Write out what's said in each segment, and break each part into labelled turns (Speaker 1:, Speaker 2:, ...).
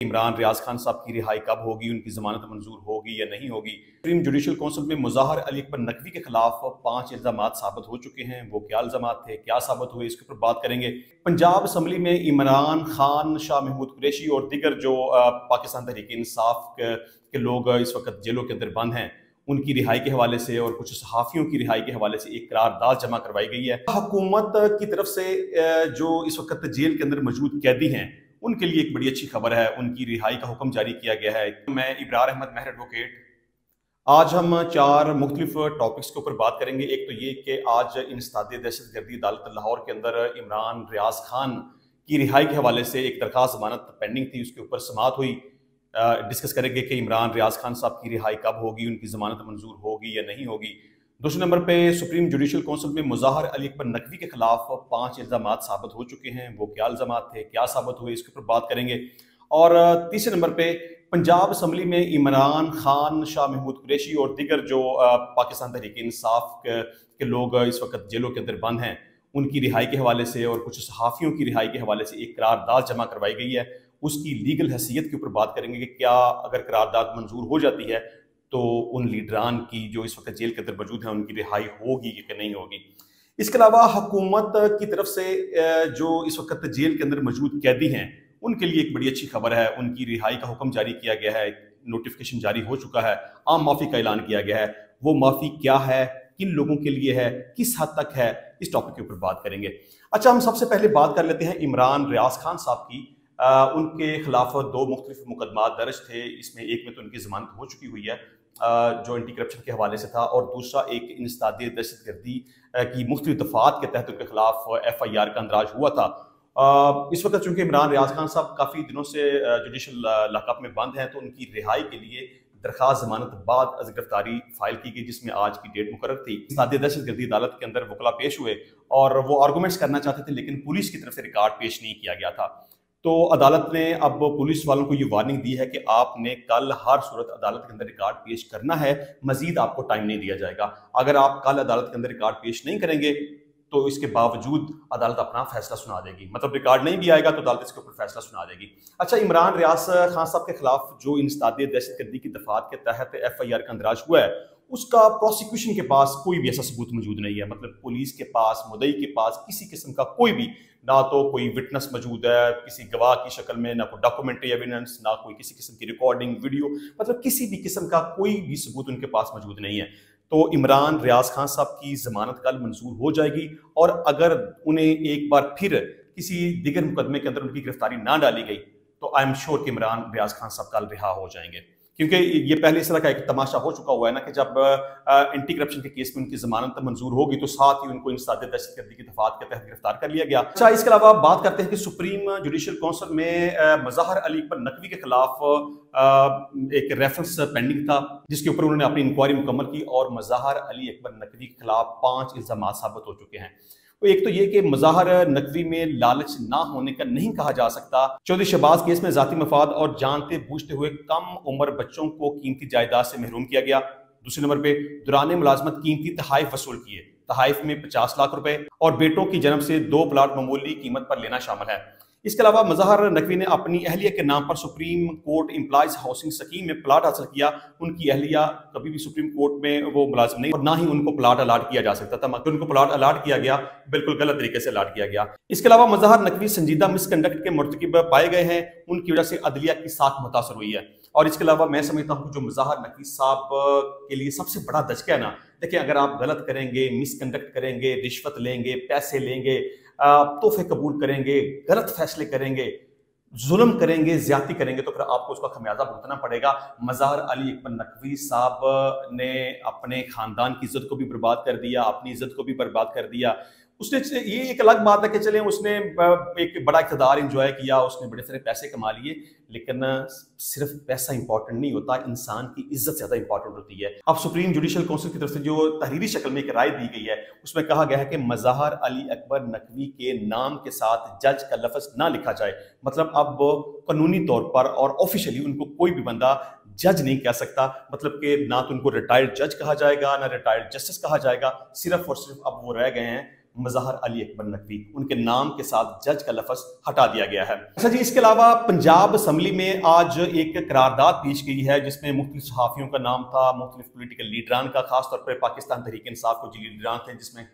Speaker 1: इमरान रियाज खान साहब की रिहाई कब होगी, उनकी जमानत मंजूर होगी या नहीं होगी। सुप्रीम जुडिशल काउंसिल में मुज़ाहर अली अकबर नकवी के खिलाफ 5 इल्ज़ामात साबित हो चुके हैं। वो क्या इल्ज़ामात थे, क्या साबित हुए, इसके ऊपर बात करेंगे। पंजाब असम्बली में इमरान खान, शाह महमूद कुरैशी और दीगर जो पाकिस्तान तहरीक इंसाफ के लोग इस वक्त जेलों के अंदर बंद हैं, उनकी रिहाई के हवाले से और कुछ सहाफ़ियों की रिहाई के हवाले से एक करारदाद जमा करवाई गई है। हुकूमत की तरफ से जो इस वक्त जेल के अंदर मौजूद कैदी हैं, उनके लिए एक बड़ी अच्छी खबर है, उनकी रिहाई का हुक्म जारी किया गया है। मैं इब्रार अहमद महर एडवोकेट, आज हम 4 मुख्तलिफ टॉपिक्स के ऊपर बात करेंगे। एक तो ये कि आज इंसदाद दहशतगर्दी अदालत लाहौर के अंदर इमरान रियाज खान की रिहाई के हवाले से एक दरख्वास्त जमानत पेंडिंग थी, उसके ऊपर समाअत हुई। डिस्कस करेंगे कि इमरान रियाज खान साहब की रिहाई कब होगी, उनकी जमानत मंजूर होगी या नहीं होगी। दूसरे नंबर पे सुप्रीम जुडिशल काउंसिल में मुज़ाहर अली अकबर नकवी के खिलाफ 5 इल्ज़ामात साबित हो चुके हैं। वो क्या इल्ज़ामात थे, क्या साबित हुए, इसके ऊपर बात करेंगे। और तीसरे नंबर पे पंजाब असम्बली में इमरान खान, शाह महमूद कुरैशी और दीगर जो पाकिस्तान तहरीक इंसाफ के लोग इस वक्त जेलों के अंदर बंद हैं, उनकी रिहाई के हवाले से और कुछ सहाफ़ियों की रिहाई के हवाले से एक करारदाद जमा करवाई गई है। उसकी लीगल हैसियत के ऊपर बात करेंगे कि क्या अगर करारदाद मंजूर हो जाती है तो उन लीडरान की जो इस वक्त जेल के अंदर मौजूद हैं, उनकी रिहाई होगी कि नहीं होगी। इसके अलावा हुकूमत की तरफ से जो इस वक्त जेल के अंदर मौजूद कैदी हैं, उनके लिए एक बड़ी अच्छी खबर है, उनकी रिहाई का हुक्म जारी किया गया है, नोटिफिकेशन जारी हो चुका है, आम माफ़ी का ऐलान किया गया है। वो माफ़ी क्या है, किन लोगों के लिए है, किस हद तक है, इस टॉपिक के ऊपर बात करेंगे। अच्छा, हम सबसे पहले बात कर लेते हैं इमरान रियाज खान साहब की। उनके खिलाफ 2 मुख्तलिफ मुकदमात दर्ज थे। इसमें एक में तो उनकी जमानत हो चुकी हुई है जो एंटी करप्शन के हवाले से था, और दूसरा एक इंसदाद दहशतगर्दी की मुख्तलिफ दफात के तहत उनके खिलाफ FIR का अंदराज हुआ था। इस वक्त चूंकि इमरान रियाज खान साहब काफ़ी दिनों से जुडिशल लॉकअप में बंद हैं, तो उनकी रिहाई के लिए दरखास्त जमानत बाद अज़ गिरफ्तारी फाइल की गई, जिसमें आज की डेट मुकर्रर थी। इंसदाद दहशतगर्दी अदालत के अंदर वकला पेश हुए और वो आर्गूमेंट्स करना चाहते थे, लेकिन पुलिस की तरफ से रिकॉर्ड पेश नहीं किया गया था। तो अदालत ने अब पुलिस वालों को ये वार्निंग दी है कि आपने कल हर सूरत अदालत के अंदर रिकॉर्ड पेश करना है, मजीद आपको टाइम नहीं दिया जाएगा। अगर आप कल अदालत के अंदर रिकॉर्ड पेश नहीं करेंगे तो इसके बावजूद अदालत अपना फैसला सुना देगी, मतलब रिकॉर्ड नहीं भी आएगा तो अदालत इसके ऊपर फैसला सुना देगी। अच्छा, इमरान रियाज खान साहब के खिलाफ जो इंसदाद दहशतगर्दी की दफात के तहत FIR का अंदराज हुआ है, उसका प्रोसिक्यूशन के पास कोई भी ऐसा सबूत मौजूद नहीं है। मतलब पुलिस के पास, मुद्दई के पास किसी किस्म का कोई भी, ना तो कोई विटनेस मौजूद है किसी गवाह की शक्ल में, ना कोई डॉक्यूमेंट्री एविडेंस, ना कोई किसी किस्म की रिकॉर्डिंग वीडियो, मतलब किसी भी किस्म का कोई भी सबूत उनके पास मौजूद नहीं है। तो इमरान रियाज खान साहब की जमानत कल मंजूर हो जाएगी, और अगर उन्हें एक बार फिर किसी दिगर मुकदमे के अंदर उनकी गिरफ्तारी ना डाली गई तो आई एम श्योर कि इमरान रियाज खान साहब कल रिहा हो जाएंगे। क्योंकि ये पहले इस तरह का एक तमाशा हो चुका हुआ है ना कि जब एंटी करप्शन के केस में उनकी जमानत मंजूर होगी तो साथ ही उनको इंसदाद दहशतगर्दी की दफात के तहत गिरफ्तार कर लिया गया। अच्छा, इसके अलावा बात करते हैं कि सुप्रीम जुडिशल काउंसिल में मुज़ाहर अली अकबर नकवी के खिलाफ एक रेफरेंस पेंडिंग था, जिसके ऊपर उन्होंने अपनी इंक्वायरी मुकम्मल की और मुज़ाहर अली अकबर नकवी के खिलाफ 5 इल्ज़ामात साबित हो चुके हैं। एक तो ये कि मुज़ाहर नकवी में लालच ना होने का नहीं कहा जा सकता। चौधरी शहबाज केस में जाती मफाद और जानते बूझते हुए कम उम्र बच्चों को कीमती जायदाद से महरूम किया गया। दूसरे नंबर पे दौरान मुलाजमत कीमती तहाइफ वसूल किए, तहाइफ में 50 लाख रुपए, और बेटों की जन्म से 2 प्लाट मामूली कीमत पर लेना शामिल है। इसके अलावा मुज़ाहर नकवी ने अपनी अहलिया के नाम पर supreme court employees housing scheme में प्लाट हासिल किया। उनकी अहलिया कभी भी सुप्रीम कोर्ट में वो मुलाजिम नहीं, और ना ही उनको प्लाट अलाट किया जा सकता था, मगर उनको प्लाट अलाट किया गया, बिल्कुल गलत तरीके से अलाट किया गया। इसके अलावा मुज़ाहर नकवी संजीदा मिसकंडक्ट के मुर्तकिब पाए गए हैं, उनकी वजह से अदलिया की साख मुतासर हुई है। और इसके अलावा मैं समझता हूँ जो मुज़ाहर नकवी साहब के लिए सबसे बड़ा दचका है ना, देखिए अगर आप गलत करेंगे, मिसकंडक्ट करेंगे, रिश्वत लेंगे, पैसे लेंगे, तोहफे कबूल करेंगे, गलत फैसले करेंगे, जुल्म करेंगे, ज्यादती करेंगे, तो फिर आपको उसका खमियाजा भुगतना पड़ेगा। मुज़ाहर अली अकबर नकवी साहब ने अपने खानदान की इज्जत को भी बर्बाद कर दिया, अपनी इज्जत को भी बर्बाद कर दिया। उसने, ये एक अलग बात है कि चले उसने एक बड़ा इक़्तिदार एंजॉय किया, उसने बड़े सारे पैसे कमा लिए, लेकिन सिर्फ पैसा इंपॉर्टेंट नहीं होता, इंसान की इज्जत ज्यादा इंपॉर्टेंट होती है। अब सुप्रीम जुडिशल काउंसिल की तरफ से जो तहरीरी शक्ल में एक राय दी गई है, उसमें कहा गया है कि मुज़ाहर अली अकबर नकवी के नाम के साथ जज का लफ्ज ना लिखा जाए। मतलब अब कानूनी तौर पर और ऑफिशियली उनको कोई भी बंदा जज नहीं कह सकता, मतलब कि ना तो उनको रिटायर्ड जज कहा जाएगा, ना रिटायर्ड जस्टिस कहा जाएगा, सिर्फ और सिर्फ अब वो रह गए हैं मज़हर अली अकबर नकवी, उनके नाम के साथ जज का लफ्ज़ हटा दिया गया है। अच्छा जी, इसके अलावा पंजाब असम्बली में आज एक करारदाद पेश की है जिसमें मुख्तलिफ सहाफ़ियों का नाम था, मुख्तलिफ पोलिटिकल लीडरान का, खासतौर पर पाकिस्तान तहरीक इंसाफ को जो लीडरान थे जिसमें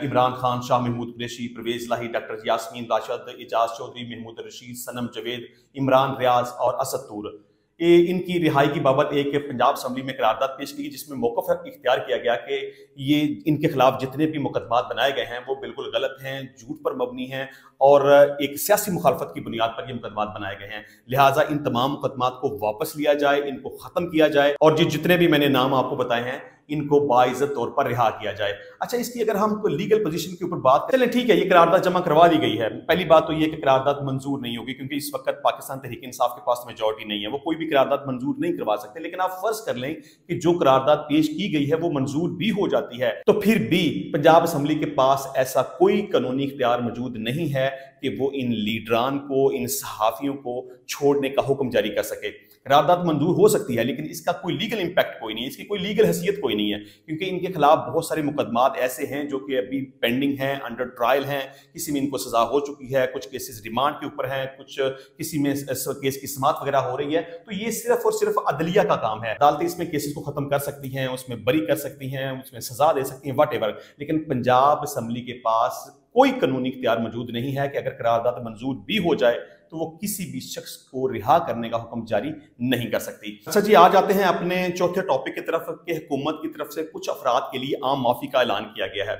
Speaker 1: इमरान खान, शाह महमूद कुरैशी, परवेज़ लाही, डॉक्टर यास्मीन राशिद, एजाज चौधरी, महमूद रशीद, सनम जवेद, इमरान रियाज और असद तूर, इनकी रिहाई की बाबत एक पंजाब असम्बली में करारदाद पेश की जिसमें मौक़िफ़ इख्तियार किया गया कि ये इनके खिलाफ जितने भी मुकदमात बनाए गए हैं वो बिल्कुल गलत हैं, झूठ पर मबनी हैं और एक सियासी मुखालफत की बुनियाद पर ये मुकदमात बनाए गए हैं। लिहाजा इन तमाम मुकदमात को वापस लिया जाए, इनको ख़त्म किया जाए और जितने भी मैंने नाम आपको बताए हैं इनको बाइज़्ज़त तौर पर रिहा किया जाए। अच्छा, इसकी अगर हम लीगल पोजीशन के ऊपर बात करें, चलें ठीक है, ये करारदाद जमा करवा दी गई है। पहली बात तो ये कि करारदाद मंजूर नहीं होगी क्योंकि इस वक्त पाकिस्तान तहरीक इंसाफ के पास मेजॉरिटी नहीं है, वो कोई भी करारदाद मंजूर नहीं करवा सकते। लेकिन आप फर्ज कर लें कि जो करारदाद पेश की गई है वो मंजूर भी हो जाती है, तो फिर भी पंजाब असम्बली के पास ऐसा कोई कानूनी इख्तियार मौजूद नहीं है कि वो इन लीडरान को, इन सहाफ़ियों को छोड़ने का हुक्म जारी कर सके। करारदाद मंजूर हो सकती है लेकिन इसका कोई लीगल इंपैक्ट कोई नहीं है, इसकी कोई लीगल हैसियत कोई नहीं है क्योंकि इनके खिलाफ बहुत सारे मुकदमात ऐसे हैं जो कि अभी पेंडिंग हैं, अंडर ट्रायल हैं, किसी में इनको सजा हो चुकी है, कुछ केसेस रिमांड के ऊपर हैं, कुछ किसी में केस की समाअत वगैरह हो रही है। तो ये सिर्फ और सिर्फ अदलिया का काम है। अदालतें इसमें केसेस को खत्म कर सकती हैं, उसमें बरी कर सकती हैं, उसमें सजा दे सकती हैं, व्हाटएवर। लेकिन पंजाब असम्बली के पास कोई कानूनी इख्तियार मौजूद नहीं है कि अगर करारदाद मंजूर भी हो जाए तो वो किसी भी शख्स को रिहा करने का हुक्म जारी नहीं कर सकती। अच्छा जी, आ जाते हैं अपने चौथे टॉपिक की तरफ कि हुकूमत की तरफ से कुछ अफराद के लिए आम माफ़ी का ऐलान किया गया है।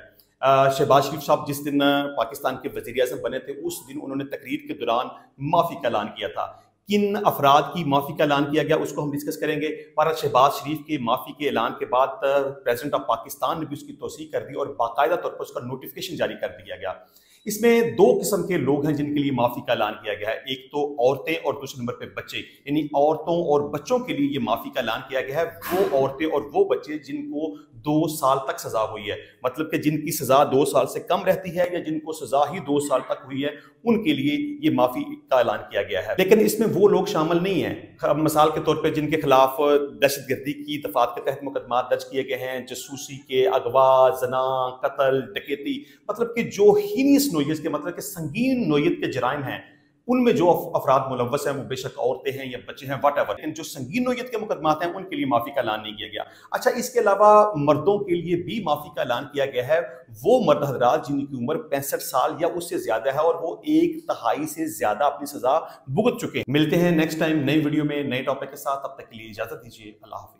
Speaker 1: शहबाज शरीफ साहब जिस दिन पाकिस्तान के वज़ीर-ए-आज़म बने थे उस दिन उन्होंने तकरीर के दौरान माफ़ी का ऐलान किया था। किन अफराद की माफ़ी का ऐलान किया गया उसको हम डिस्कस करेंगे। पर शहबाज शरीफ के माफ़ी के ऐलान के बाद प्रेसिडेंट ऑफ पाकिस्तान ने भी उसकी तौसीक़ कर दी और बाकायदा तौर पर उसका नोटिफिकेशन जारी कर दिया गया। इसमें दो किस्म के लोग हैं जिनके लिए माफ़ी का ऐलान किया गया है, एक तो औरतें और दूसरे नंबर पे बच्चे। यानी औरतों और बच्चों के लिए ये माफ़ी का ऐलान किया गया है, वो औरतें और वो बच्चे जिनको 2 साल तक सज़ा हुई है, मतलब कि जिनकी सज़ा 2 साल से कम रहती है या जिनको सज़ा ही 2 साल तक हुई है, उनके लिए ये माफ़ी का ऐलान किया गया है। लेकिन इसमें वो लोग शामिल नहीं हैं, मिसाल के तौर पर जिनके खिलाफ दहशतगर्दी की दफात के तहत मुकदमात दर्ज किए गए हैं, जसूसी के, अगवा, जना, कत्ल, डकैती, मतलब कि जो हीनियस नोयत के, मतलब कि संगीन नोयत के जराइम हैं, उनमें जो अफराद मुलव्वस हैं वो बेशक औरतें हैं या बच्चे हैं, व्हाटएवर, लेकिन जो संगीन नोयत के मुकदमात हैं उनके लिए माफ़ी का ऐलान नहीं किया गया। अच्छा, इसके अलावा मर्दों के लिए भी माफ़ी का ऐलान किया गया है। वो मर्द हजरात जिनकी उम्र 65 साल या उससे ज़्यादा है और वो 1/3 से ज़्यादा अपनी सज़ा भुगत चुके हैं। मिलते हैं नेक्स्ट टाइम नई वीडियो में नए टॉपिक के साथ, तब तक के लिए इजाज़त दीजिए। अल्लाह हाफ़िज़।